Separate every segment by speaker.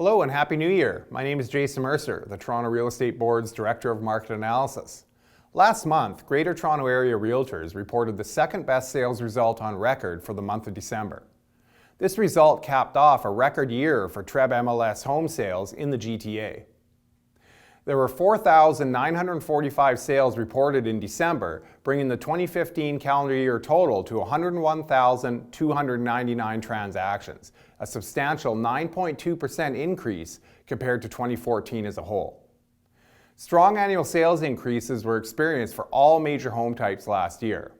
Speaker 1: Hello and Happy New Year. My name is Jason Mercer, the Toronto Real Estate Board's Director of Market Analysis. Last month, Greater Toronto Area Realtors reported the second best sales result on record for the month of December. This result capped off a record year for TREB MLS home sales in the GTA. There were 4,945 sales reported in December, bringing the 2015 calendar year total to 101,299 transactions, a substantial 9.2% increase compared to 2014 as a whole. Strong annual sales increases were experienced for all major home types last year.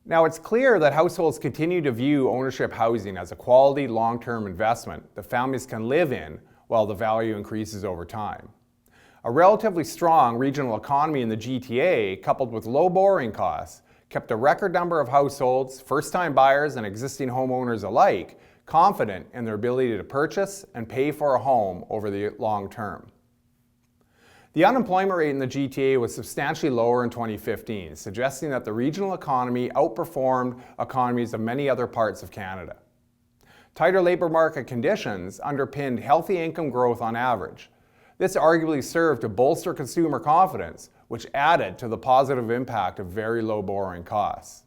Speaker 1: Now, it's clear that households continue to view ownership housing as a quality long-term investment that families can live in while the value increases over time. A relatively strong regional economy in the GTA, coupled with low borrowing costs, kept a record number of households, first-time buyers and existing homeowners alike, confident in their ability to purchase and pay for a home over the long term. The unemployment rate in the GTA was substantially lower in 2015, suggesting that the regional economy outperformed economies of many other parts of Canada. Tighter labour market conditions underpinned healthy income growth on average. This arguably served to bolster consumer confidence, which added to the positive impact of very low borrowing costs.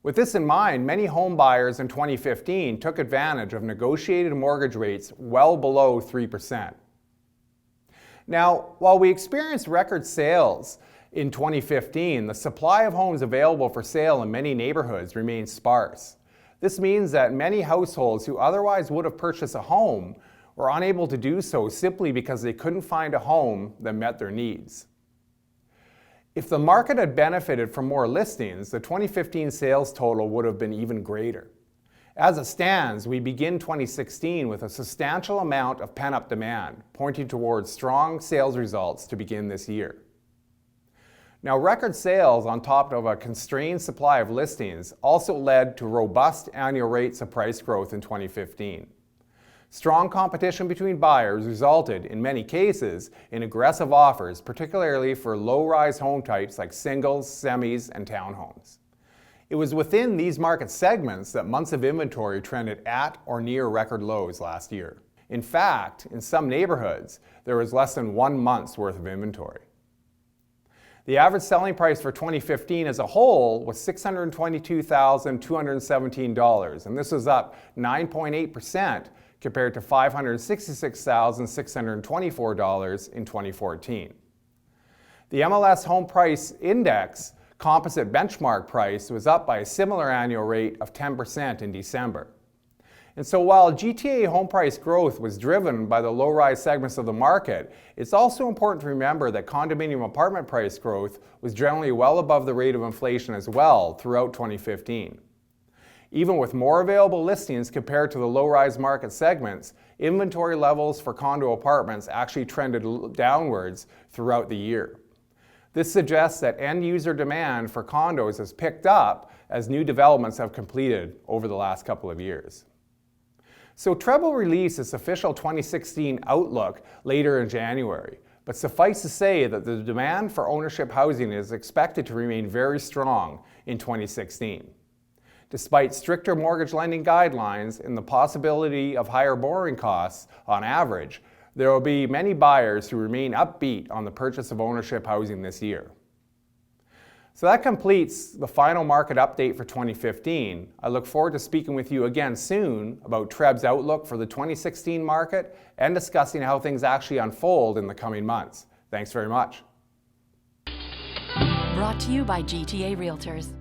Speaker 1: With this in mind, many home buyers in 2015 took advantage of negotiated mortgage rates well below 3%. Now, while we experienced record sales in 2015, the supply of homes available for sale in many neighborhoods remains sparse. This means that many households who otherwise would have purchased a home were unable to do so simply because they couldn't find a home that met their needs. If the market had benefited from more listings, the 2015 sales total would have been even greater. As it stands, we begin 2016 with a substantial amount of pent-up demand, pointing towards strong sales results to begin this year. Now, record sales on top of a constrained supply of listings also led to robust annual rates of price growth in 2015. Strong competition between buyers resulted, in many cases, in aggressive offers, particularly for low-rise home types like singles, semis, and townhomes. It was within these market segments that months of inventory trended at or near record lows last year. In fact, in some neighborhoods, there was less than 1 month's worth of inventory. The average selling price for 2015 as a whole was $622,217, and this was up 9.8% compared to $566,624 in 2014. The MLS Home Price Index composite benchmark price was up by a similar annual rate of 10% in December. And so while GTA home price growth was driven by the low-rise segments of the market, it's also important to remember that condominium apartment price growth was generally well above the rate of inflation as well throughout 2015. Even with more available listings compared to the low-rise market segments, inventory levels for condo apartments actually trended downwards throughout the year. This suggests that end-user demand for condos has picked up as new developments have completed over the last couple of years. So TREB will release its official 2016 outlook later in January, but suffice to say that the demand for ownership housing is expected to remain very strong in 2016. Despite stricter mortgage lending guidelines and the possibility of higher borrowing costs on average, there will be many buyers who remain upbeat on the purchase of ownership housing this year. So that completes the final market update for 2015. I look forward to speaking with you again soon about TREB's outlook for the 2016 market and discussing how things actually unfold in the coming months. Thanks very much.
Speaker 2: Brought to you by GTA Realtors.